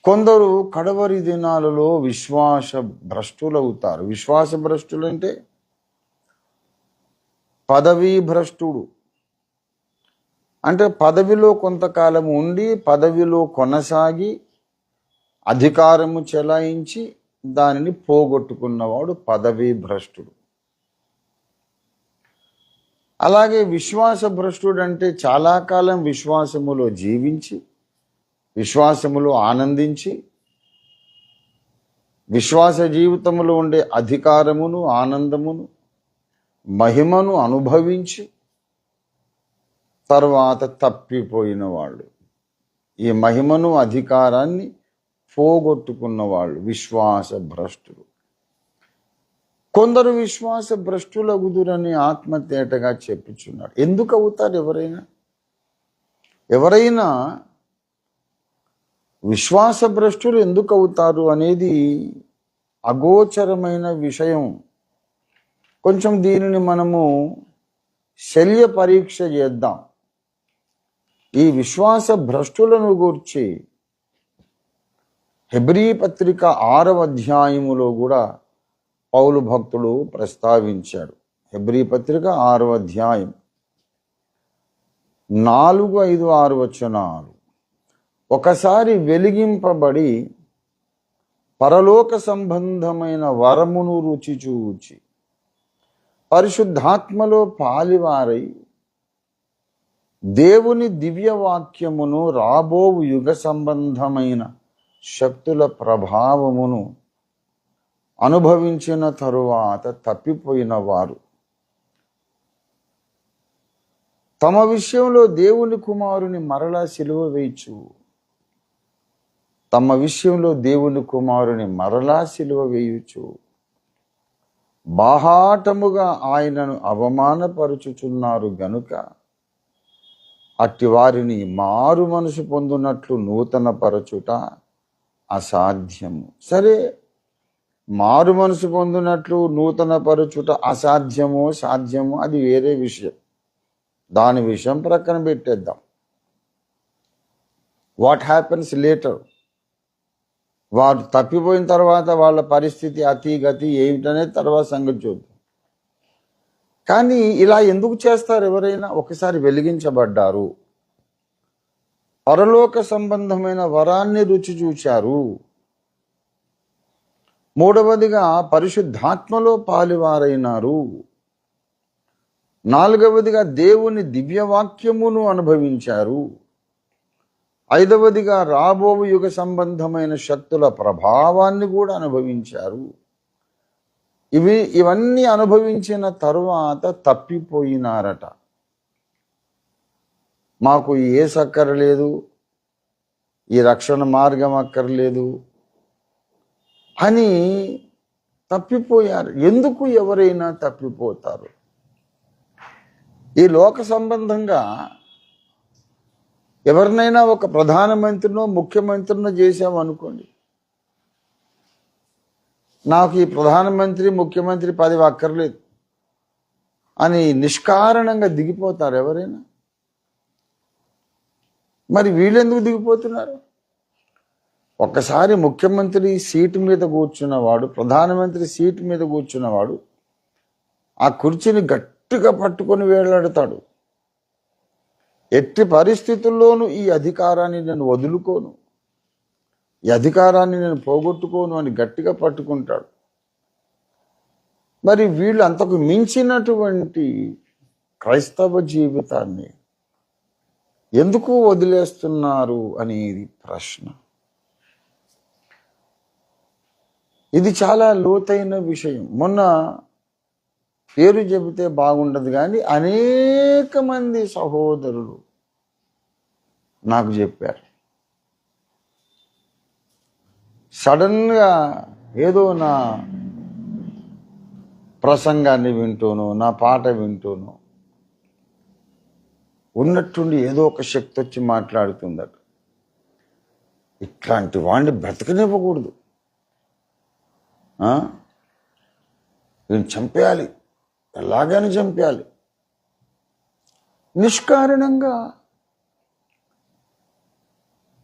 కొందరు కడవరి దినాలలో విశ్వాస భ్రష్టులవుతారు. విశ్వాస భ్రష్టులు అంటే పదవీ భ్రష్టుడు. అంటే పదవిలో కొంతకాలం ఉండి పదవిలో కొనసాగి అధికారము చెలాయించి దానిని పోగొట్టుకున్నవాడు పదవీ భ్రష్టుడు. అలాగే విశ్వాస భ్రష్టుడు అంటే చాలా కాలం విశ్వాసములో జీవించి విశ్వాసములో ఆనందించి విశ్వాస జీవితములో ఉండే అధికారమును ఆనందమును మహిమను అనుభవించి తర్వాత తప్పిపోయిన వాళ్ళు, ఈ మహిమను అధికారాన్ని పోగొట్టుకున్న వాళ్ళు విశ్వాస భ్రష్టులు. కొందరు విశ్వాస భ్రష్టులగుదురని ఆత్మతేటగా చెప్పుచున్నారు. ఎందుకు అవుతారు? ఎవరైనా విశ్వాస భ్రష్టులు ఎందుకు అవుతారు అనేది అగోచరమైన విషయం. కొంచెం దీనిని మనము శల్య పరీక్ష చేద్దాం. ఈ విశ్వాస భ్రష్టులను గూర్చి హెబ్రీ పత్రిక 6వ అధ్యాయములో కూడా పౌలు భక్తుడు ప్రస్తావించాడు. హెబ్రీ పత్రిక 6వ అధ్యాయం 4, 5, 6 వచనాలు. ఒకసారి వెలిగింపబడి పరలోక సంబంధమైన వరమును రుచి చూచి పరిశుద్ధాత్మలో పాలివారై దేవుని దివ్యవాక్యమును రాబోవు యుగ సంబంధమైన శక్తుల ప్రభావమును అనుభవించిన తరువాత తప్పిపోయిన వారు తమ విషయంలో దేవుని కుమారుని మరలా సిలువ వేయచ్చు. తమ విషయంలో దేవుని కుమారుని మరలా సిలువ వేయచ్చు. బాహాటముగా ఆయనను అవమానపరుచుచున్నారు గనుక అట్టి వారిని మారు మనసు పొందునట్లు నూతన పరచుట అసాధ్యము. సరే, మారు మనసు పొందినట్లు నూతన పరచుట అసాధ్యమో సాధ్యమో అది వేరే విషయం. దాని విషయం ప్రక్కన పెట్టేద్దాం. వాట్ హ్యాపెన్స్ లేటర్, వారు తప్పిపోయిన తర్వాత వాళ్ళ పరిస్థితి అతిగతి ఏమిటనేది తర్వాత సంగతి చూద్దాం. కానీ ఇలా ఎందుకు చేస్తారు? ఎవరైనా ఒకసారి వెలిగించబడ్డారు, పరలోక సంబంధమైన వరాన్ని రుచి చూచారు, మూడవదిగా పరిశుద్ధాత్మలో పాలివారైనారు, నాలుగవదిగా దేవుని దివ్యవాక్యమును అనుభవించారు, ఐదవదిగా రాబోవు యుగ సంబంధమైన శక్తుల ప్రభావాన్ని కూడా అనుభవించారు. ఇవన్నీ అనుభవించిన తరువాత తప్పిపోయినారట. మాకు యేసు అక్కర్లేదు, ఈ రక్షణ మార్గం అక్కర్లేదు అని తప్పిపోయారు. ఎందుకు ఎవరైనా తప్పిపోతారు? ఈ లోక సంబంధంగా ఎవరినైనా ఒక ప్రధానమంత్రినో ముఖ్యమంత్రినో చేశామనుకోండి, నాకు ఈ ప్రధానమంత్రి ముఖ్యమంత్రి పదవి అక్కర్లేదు అని నిష్కారణంగా దిగిపోతారు ఎవరైనా. మరి వీళ్ళెందుకు దిగిపోతున్నారు? ఒక్కసారి ముఖ్యమంత్రి సీటు మీద కూర్చున్నవాడు, ప్రధానమంత్రి సీటు మీద కూర్చున్నవాడు ఆ కుర్చీని గట్టిగా పట్టుకొని వేలాడతాడు. ఎట్టి పరిస్థితుల్లోనూ ఈ అధికారాన్ని నేను వదులుకోను, ఈ అధికారాన్ని నేను పోగొట్టుకోను అని గట్టిగా పట్టుకుంటాడు. మరి వీళ్ళు అంతకు మించినటువంటి క్రైస్తవ జీవితాన్ని ఎందుకు వదిలేస్తున్నారు అనేది ప్రశ్న. ఇది చాలా లోతైన విషయం. మొన్న పేరు చెబితే బాగుండదు కానీ అనేక మంది సహోదరులు నాకు చెప్పారు, సడన్గా ఏదో నా ప్రసంగాన్ని వింటూను నా పాట వింటూను ఉన్నట్టుండి ఏదో ఒక శక్తి వచ్చి మాట్లాడుతుందట. ఇట్లాంటి వాడిని బ్రతకనివ్వకూడదు, నేను చంపేయాలి, ఎలాగైనా చంపేయాలి. నిష్కారణంగా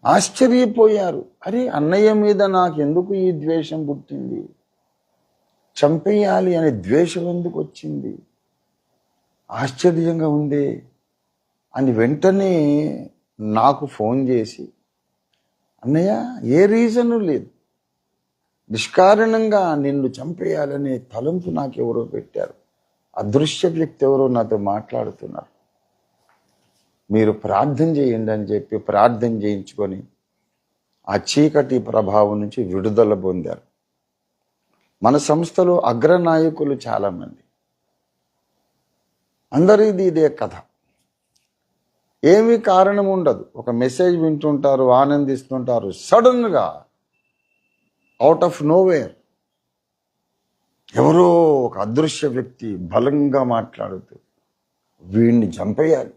ఆశ్చర్యపోయారు. అరే, అన్నయ్య మీద నాకెందుకు ఈ ద్వేషం పుట్టింది, చంపేయాలి అనే ద్వేషం ఎందుకు వచ్చింది, ఆశ్చర్యంగా ఉంది అని వెంటనే నాకు ఫోన్ చేసి, అన్నయ్య ఏ రీజను లేదు, నిష్కారణంగా నిన్ను చంపేయాలనే తలంపు నాకెవరో పెట్టారు, అదృశ్య వ్యక్తి ఎవరో నాతో మాట్లాడుతున్నారు, మీరు ప్రార్థన చేయండి అని చెప్పి ప్రార్థన చేయించుకొని ఆ చీకటి ప్రభావం నుంచి విడుదల పొందారు. మన సంస్థలో అగ్రనాయకులు చాలామంది, అందరిది ఇదే కథ. ఏమీ కారణం ఉండదు, ఒక మెసేజ్ వింటుంటారు, ఆనందిస్తుంటారు, సడన్గా అవుట్ ఆఫ్ నోవేర్ ఎవరో ఒక అదృశ్య వ్యక్తి బలంగా మాట్లాడుతూ వీడిని చంపేయాలి,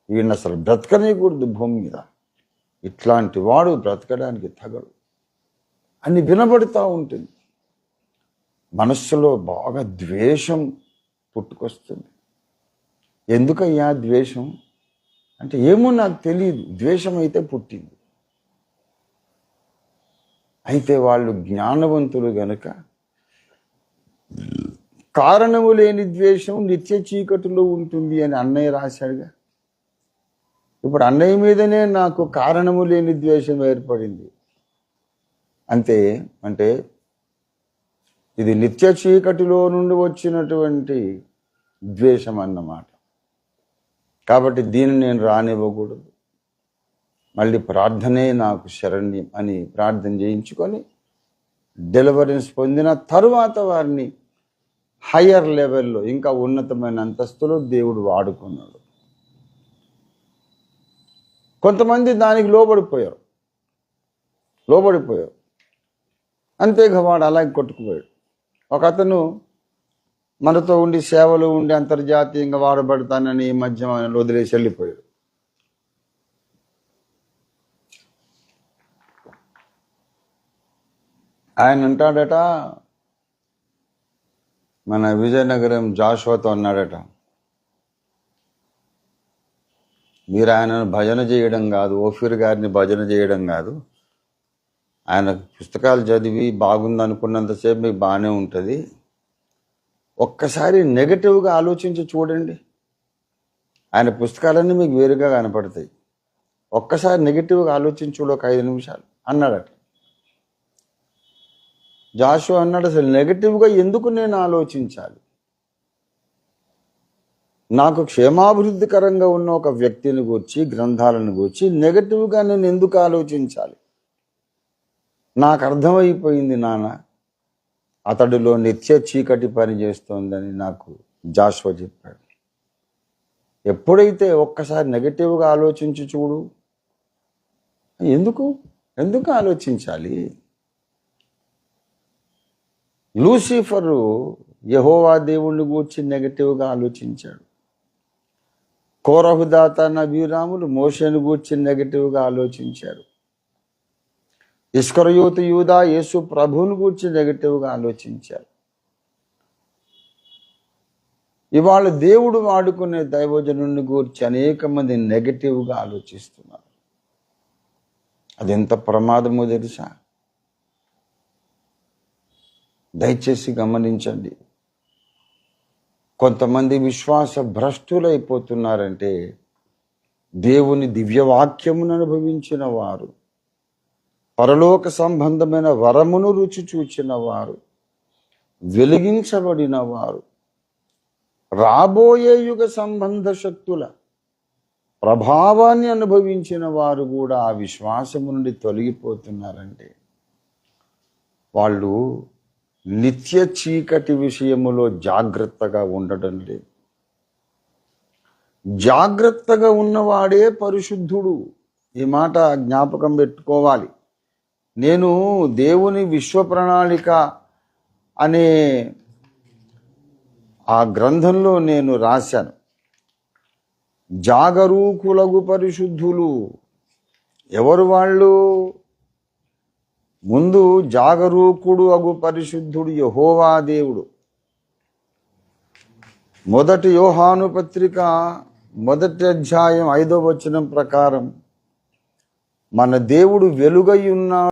వీడిని అసలు బ్రతకనేకూడదు భూమి మీద, ఇట్లాంటి వాడు బ్రతకడానికి తగడు అని వినబడుతూ ఉంటుంది. మనస్సులో బాగా ద్వేషం పుట్టుకొస్తుంది. ఎందుకయ్యా ద్వేషం అంటే, ఏమో నాకు తెలియదు, ద్వేషం అయితే పుట్టింది. అయితే వాళ్ళు జ్ఞానవంతులు గనుక కారణము లేని ద్వేషం నిత్య చీకటిలో ఉంటుంది అని అన్నయ్య రాశాడుగా. ఇప్పుడు అన్నయ్య మీదనే నాకు కారణము లేని ద్వేషం ఏర్పడింది. అంతే అంటే ఇది నిత్య చీకటిలో నుండి వచ్చినటువంటి ద్వేషం అన్నమాట. కాబట్టి దీన్ని నేను రానివ్వకూడదు. మళ్ళీ ప్రార్థనే నాకు శరణ్యం అని ప్రార్థన చేయించుకొని డెలివరెన్స్ పొందిన తరువాత వారిని హయ్యర్ లెవెల్లో, ఇంకా ఉన్నతమైన అంతస్తులో దేవుడు వాడుకున్నాడు. కొంతమంది దానికి లోబడిపోయారు. అంతేగా వాడు అలాగే కొట్టుకుపోయాడు. ఒక అతను మనతో ఉండి సేవలు ఉండి అంతర్జాతీయంగా వాడబడతానని ఈ మధ్య వదిలేసి వెళ్ళిపోయాడు. ఆయన అంటాడట, మన విజయనగరం జాషువాతో అన్నాడట, మీరు ఆయనను భజన చేయడం కాదు, ఓఫీర్ గారిని భజన చేయడం కాదు, ఆయన పుస్తకాలు చదివి బాగుందనుకున్నంతసేపు మీకు బాగానే ఉంటుంది, ఒక్కసారి నెగటివ్గా ఆలోచించి చూడండి, ఆయన పుస్తకాలన్నీ మీకు వేరుగా కనపడతాయి, ఒక్కసారి నెగటివ్గా ఆలోచించి చూడు ఒక 5 నిమిషాలు అన్నాడట. జాషువా అన్నాడు, అసలు నెగటివ్గా ఎందుకు నేను ఆలోచించాలి, నాకు క్షేమాభివృద్ధికరంగా ఉన్న ఒక వ్యక్తిని గూర్చి, గ్రంథాలను గూర్చి నెగటివ్గా నేను ఎందుకు ఆలోచించాలి, నాకు అర్థమైపోయింది నాన్న, అతడిలో నిత్య చీకటి పనిచేస్తోందని నాకు జాషువా చెప్పాడు. ఎప్పుడైతే ఒక్కసారి నెగటివ్గా ఆలోచించి చూడు, ఎందుకు ఆలోచించాలి. లూసిఫరు యెహోవా దేవుణ్ణి గూర్చి నెగటివ్గా ఆలోచించాడు. కోరహు, దాతాన్, అబీరాములు మోషేను గూర్చి నెగటివ్గా ఆలోచించారు. ఇస్కరియోతు యూదా యేసు ప్రభువుని గూర్చి నెగటివ్గా ఆలోచించారు. ఇవాళ దేవుడు వాడుకునే దైవజనుని గూర్చి అనేక మంది నెగటివ్గా ఆలోచిస్తున్నారు. అది ఎంత ప్రమాదమో తెలుసా? దయచేసి గమనించండి. కొంతమంది విశ్వాస భ్రష్టులైపోతున్నారంటే దేవుని దివ్యవాక్యమును అనుభవించిన వారు, పరలోక సంబంధమైన వరమును రుచి చూచిన వారు, వెలిగించబడిన వారు, రాబోయే యుగ సంబంధ శక్తుల ప్రభావాన్ని అనుభవించిన వారు కూడా ఆ విశ్వాసము నుండి తొలగిపోతున్నారంటే వాళ్ళు నిత్య చీకటి విషయములో జాగ్రత్తగా ఉండడం లేదు. జాగ్రత్తగా ఉన్నవాడే పరిశుద్ధుడు. ఈ మాట జ్ఞాపకం పెట్టుకోవాలి. నేను దేవుని విశ్వ ప్రణాళిక అనే ఆ గ్రంథంలో నేను రాశాను, జాగరూకులగు పరిశుద్ధులు. ఎవరు వాళ్ళు? ముందు జాగరూకుడు అగు పరిశుద్ధుడు యెహోవా దేవుడు. మొదటి యోహాను పత్రిక 1వ అధ్యాయం 5వ వచనం ప్రకారం మన దేవుడు వెలుగై ఉన్నాడు